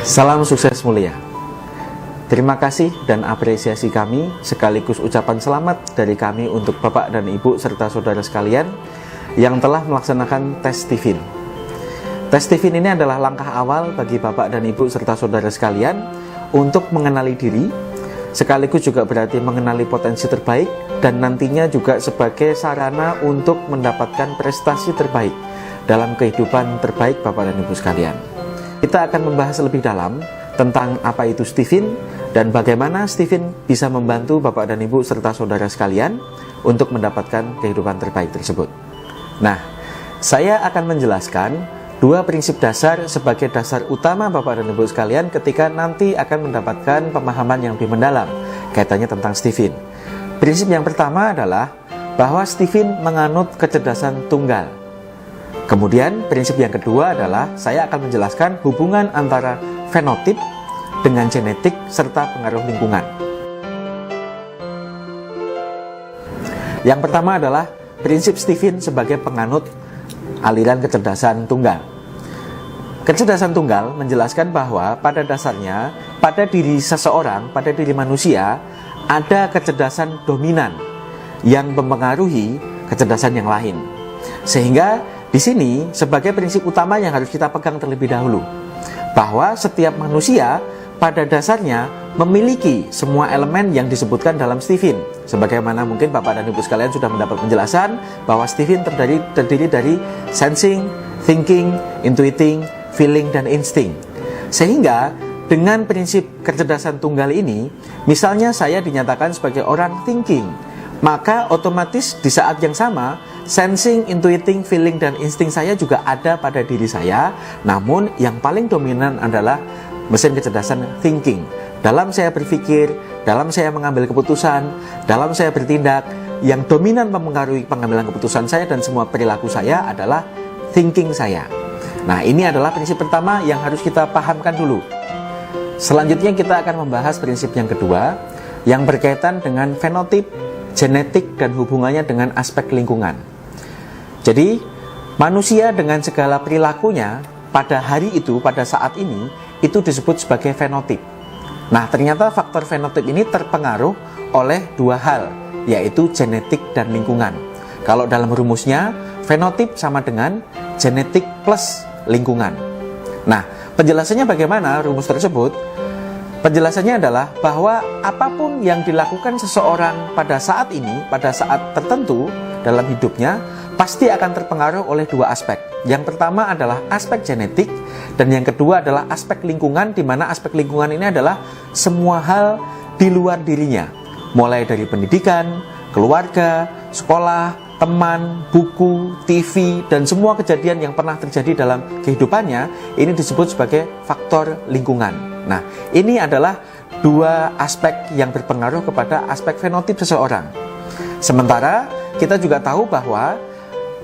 Salam sukses mulia. Terima kasih dan apresiasi kami sekaligus ucapan selamat dari kami untuk Bapak dan Ibu serta saudara sekalian yang telah melaksanakan tes Stephen. Tes Stephen ini adalah langkah awal bagi Bapak dan Ibu serta saudara sekalian untuk mengenali diri, sekaligus juga berarti mengenali potensi terbaik dan nantinya juga sebagai sarana untuk mendapatkan prestasi terbaik dalam kehidupan terbaik Bapak dan Ibu sekalian. Kita akan membahas lebih dalam tentang apa itu Stephen dan bagaimana Stephen bisa membantu Bapak dan Ibu serta saudara sekalian untuk mendapatkan kehidupan terbaik tersebut. Nah, saya akan menjelaskan dua prinsip dasar sebagai dasar utama Bapak dan Ibu sekalian ketika nanti akan mendapatkan pemahaman yang lebih mendalam kaitannya tentang Stephen. Prinsip yang pertama adalah bahwa Stephen menganut kecerdasan tunggal. Kemudian prinsip yang kedua adalah saya akan menjelaskan hubungan antara fenotip dengan genetik serta pengaruh lingkungan. Yang pertama adalah prinsip Stephen sebagai penganut aliran kecerdasan tunggal. Kecerdasan tunggal menjelaskan bahwa pada dasarnya pada diri seseorang, pada diri manusia ada kecerdasan dominan yang mempengaruhi kecerdasan yang lain. Sehingga di sini sebagai prinsip utama yang harus kita pegang terlebih dahulu, bahwa setiap manusia pada dasarnya memiliki semua elemen yang disebutkan dalam Stephen. Sebagaimana mungkin Bapak dan Ibu sekalian sudah mendapat penjelasan bahwa Stephen terdiri dari sensing, thinking, intuiting, feeling, dan insting. Sehingga dengan prinsip kecerdasan tunggal ini, misalnya saya dinyatakan sebagai orang thinking, maka otomatis di saat yang sama sensing, intuiting, feeling, dan insting saya juga ada pada diri saya. Namun yang paling dominan adalah mesin kecerdasan thinking. Dalam saya berpikir, dalam saya mengambil keputusan, dalam saya bertindak, yang dominan mempengaruhi pengambilan keputusan saya dan semua perilaku saya adalah thinking saya. Nah, ini adalah prinsip pertama yang harus kita pahamkan dulu. Selanjutnya kita akan membahas prinsip yang kedua yang berkaitan dengan fenotip, genetik, dan hubungannya dengan aspek lingkungan. Jadi, manusia dengan segala perilakunya pada hari itu, pada saat ini, itu disebut sebagai fenotip. Nah, ternyata faktor fenotip ini terpengaruh oleh dua hal, yaitu genetik dan lingkungan. Kalau dalam rumusnya, fenotip sama dengan genetik plus lingkungan. Nah, penjelasannya bagaimana rumus tersebut? Penjelasannya adalah bahwa apapun yang dilakukan seseorang pada saat ini, pada saat tertentu dalam hidupnya, pasti akan terpengaruh oleh dua aspek. Yang pertama adalah aspek genetik, dan yang kedua adalah aspek lingkungan, di mana aspek lingkungan ini adalah semua hal di luar dirinya. Mulai dari pendidikan, keluarga, sekolah, teman, buku, TV, dan semua kejadian yang pernah terjadi dalam kehidupannya, ini disebut sebagai faktor lingkungan. Nah, ini adalah dua aspek yang berpengaruh kepada aspek fenotip seseorang. Sementara kita juga tahu bahwa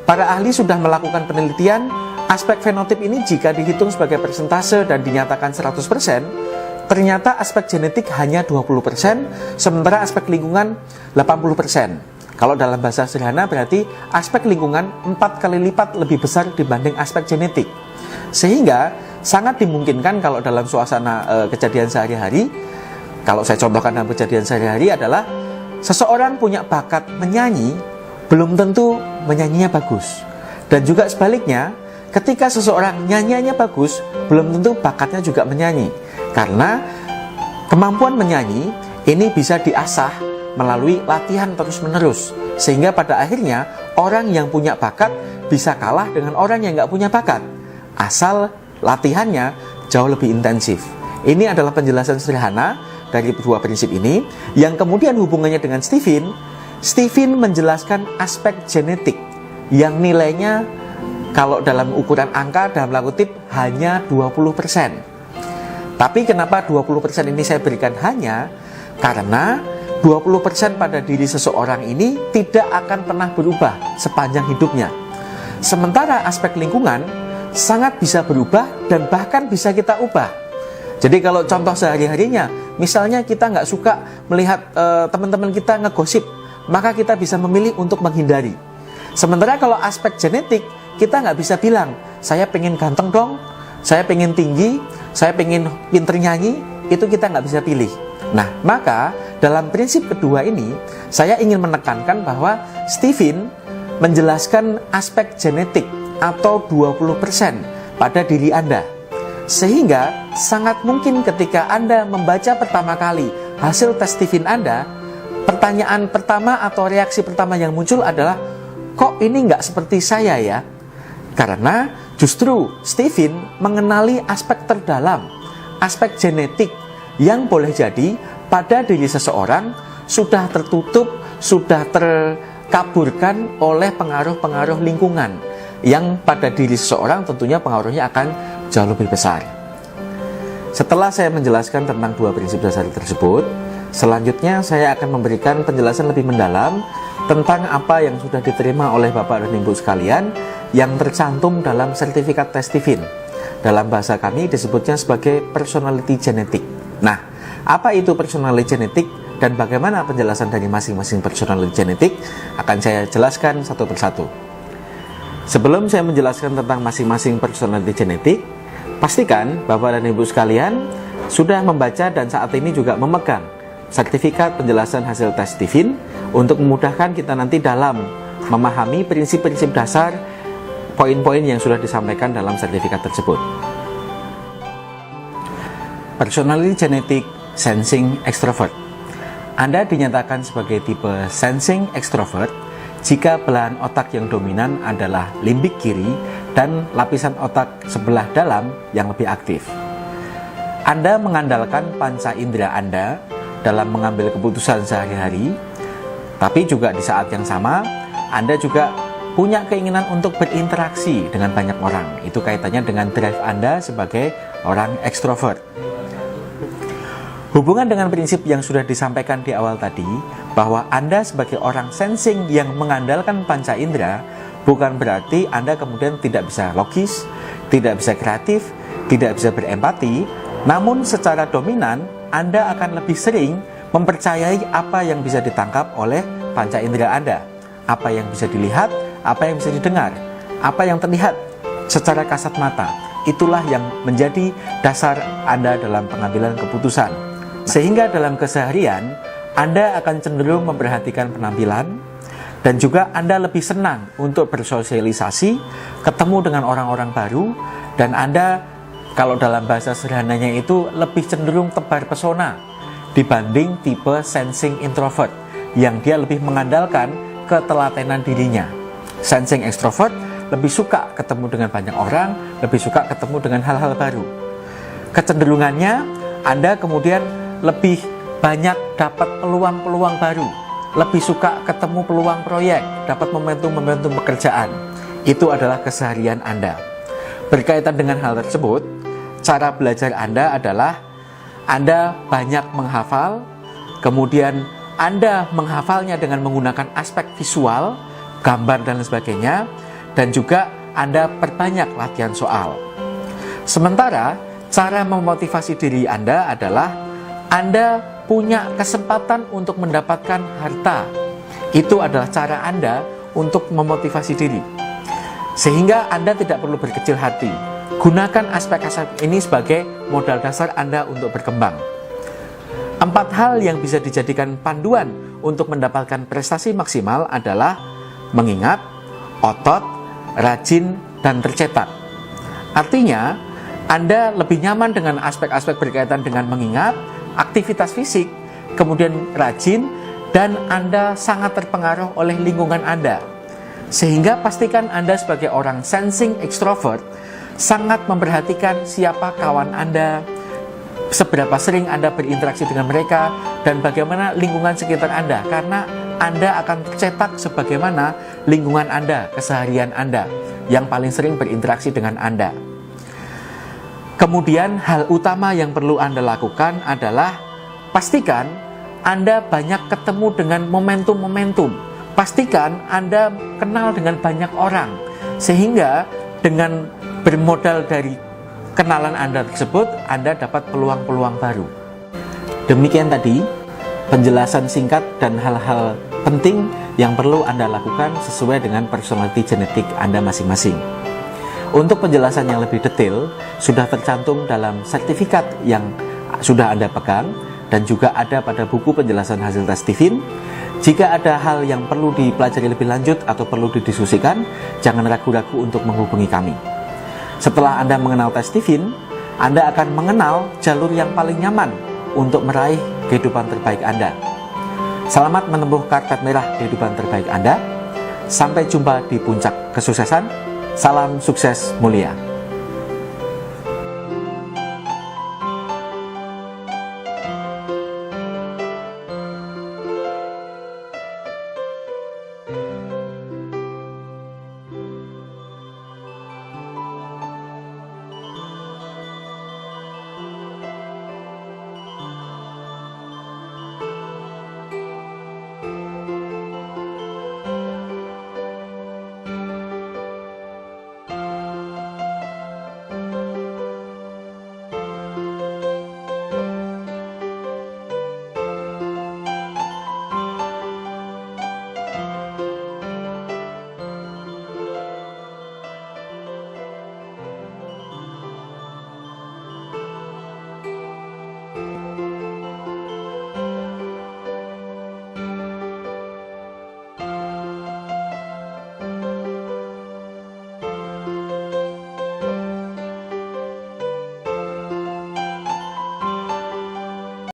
para ahli sudah melakukan penelitian aspek fenotip ini jika dihitung sebagai persentase dan dinyatakan 100%, ternyata aspek genetik hanya 20%, sementara aspek lingkungan 80%. Kalau dalam bahasa sederhana berarti aspek lingkungan 4 kali lipat lebih besar dibanding aspek genetik. Sehingga sangat dimungkinkan kalau dalam suasana kejadian sehari-hari, kalau saya contohkan dalam kejadian sehari-hari adalah seseorang punya bakat menyanyi, belum tentu menyanyinya bagus. Dan juga sebaliknya, ketika seseorang nyanyiannya bagus, belum tentu bakatnya juga menyanyi. Karena kemampuan menyanyi ini bisa diasah melalui latihan terus-menerus. Sehingga pada akhirnya, orang yang punya bakat bisa kalah dengan orang yang nggak punya bakat. Asal latihannya jauh lebih intensif. Ini adalah penjelasan sederhana dari dua prinsip ini, yang kemudian hubungannya dengan Stephen menjelaskan aspek genetik yang nilainya kalau dalam ukuran angka dalam tanda kutip hanya 20%. Tapi kenapa 20% ini saya berikan hanya? Karena 20% pada diri seseorang ini tidak akan pernah berubah sepanjang hidupnya. Sementara aspek lingkungan sangat bisa berubah dan bahkan bisa kita ubah. Jadi kalau contoh sehari-harinya, misalnya kita nggak suka melihat teman-teman kita ngegosip, maka kita bisa memilih untuk menghindari. Sementara kalau aspek genetik, kita nggak bisa bilang, saya pengen ganteng dong, saya pengen tinggi, saya pengen pinter nyanyi, itu kita nggak bisa pilih. Nah, maka dalam prinsip kedua ini, saya ingin menekankan bahwa Stephen menjelaskan aspek genetik atau 20% pada diri Anda. Sehingga sangat mungkin ketika Anda membaca pertama kali hasil tes Stephen Anda, pertanyaan pertama atau reaksi pertama yang muncul adalah, kok ini nggak seperti saya ya? Karena justru Stephen mengenali aspek terdalam, aspek genetik yang boleh jadi pada diri seseorang sudah tertutup, sudah terkaburkan oleh pengaruh-pengaruh lingkungan yang pada diri seseorang tentunya pengaruhnya akan jauh lebih besar. Setelah saya menjelaskan tentang dua prinsip dasar tersebut, selanjutnya saya akan memberikan penjelasan lebih mendalam tentang apa yang sudah diterima oleh Bapak dan Ibu sekalian yang tercantum dalam sertifikat tes Stephen. Dalam bahasa kami disebutnya sebagai personality genetic. Nah, apa itu personality genetic dan bagaimana penjelasan dari masing-masing personality genetic akan saya jelaskan satu persatu. Sebelum saya menjelaskan tentang masing-masing personality genetic, pastikan Bapak dan Ibu sekalian sudah membaca dan saat ini juga memegang sertifikat penjelasan hasil tes Stephen untuk memudahkan kita nanti dalam memahami prinsip-prinsip dasar poin-poin yang sudah disampaikan dalam sertifikat tersebut. Personality genetic sensing extrovert. Anda dinyatakan sebagai tipe sensing extrovert jika belahan otak yang dominan adalah limbik kiri dan lapisan otak sebelah dalam yang lebih aktif. Anda mengandalkan panca indera Anda dalam mengambil keputusan sehari-hari, tapi juga di saat yang sama, Anda juga punya keinginan untuk berinteraksi dengan banyak orang. Itu kaitannya dengan drive Anda sebagai orang ekstrovert. Hubungan dengan prinsip yang sudah disampaikan di awal tadi, bahwa Anda sebagai orang sensing yang mengandalkan panca indera, bukan berarti Anda kemudian tidak bisa logis, tidak bisa kreatif, tidak bisa berempati, namun secara dominan, Anda akan lebih sering mempercayai apa yang bisa ditangkap oleh panca indera Anda, apa yang bisa dilihat, apa yang bisa didengar, apa yang terlihat secara kasat mata. Itulah yang menjadi dasar Anda dalam pengambilan keputusan. Sehingga dalam keseharian, Anda akan cenderung memperhatikan penampilan dan juga Anda lebih senang untuk bersosialisasi, ketemu dengan orang-orang baru, dan Anda, kalau dalam bahasa sederhananya itu, lebih cenderung tebar pesona dibanding tipe sensing introvert yang dia lebih mengandalkan ketelatenan dirinya. Sensing extrovert lebih suka ketemu dengan banyak orang, lebih suka ketemu dengan hal-hal baru. Kecenderungannya, Anda kemudian lebih banyak dapat peluang-peluang baru, lebih suka ketemu peluang proyek, dapat momentum-momentum pekerjaan. Itu adalah keseharian Anda. Berkaitan dengan hal tersebut, cara belajar Anda adalah Anda banyak menghafal, kemudian Anda menghafalnya dengan menggunakan aspek visual, gambar dan sebagainya, dan juga Anda perbanyak latihan soal. Sementara, cara memotivasi diri Anda adalah Anda punya kesempatan untuk mendapatkan harta. Itu adalah cara Anda untuk memotivasi diri. Sehingga Anda tidak perlu berkecil hati. Gunakan aspek-aspek ini sebagai modal dasar Anda untuk berkembang. 4 hal yang bisa dijadikan panduan untuk mendapatkan prestasi maksimal adalah mengingat, otot, rajin, dan tercetak. Artinya, Anda lebih nyaman dengan aspek-aspek berkaitan dengan mengingat, aktivitas fisik, kemudian rajin, dan Anda sangat terpengaruh oleh lingkungan Anda. Sehingga pastikan Anda sebagai orang sensing extrovert sangat memperhatikan siapa kawan Anda, seberapa sering Anda berinteraksi dengan mereka, dan bagaimana lingkungan sekitar Anda, karena Anda akan tercetak sebagaimana lingkungan Anda, keseharian Anda, yang paling sering berinteraksi dengan Anda. Kemudian hal utama yang perlu Anda lakukan adalah pastikan Anda banyak ketemu dengan momentum-momentum. Pastikan Anda kenal dengan banyak orang, sehingga dengan bermodal dari kenalan Anda tersebut, Anda dapat peluang-peluang baru. Demikian tadi penjelasan singkat dan hal-hal penting yang perlu Anda lakukan sesuai dengan personality genetik Anda masing-masing. Untuk penjelasan yang lebih detail, sudah tercantum dalam sertifikat yang sudah Anda pegang dan juga ada pada buku penjelasan hasil tes Stephen. Jika ada hal yang perlu dipelajari lebih lanjut atau perlu didiskusikan, jangan ragu-ragu untuk menghubungi kami. Setelah Anda mengenal tes Stephen, Anda akan mengenal jalur yang paling nyaman untuk meraih kehidupan terbaik Anda. Selamat menempuh karpet merah kehidupan terbaik Anda. Sampai jumpa di puncak kesuksesan. Salam sukses mulia.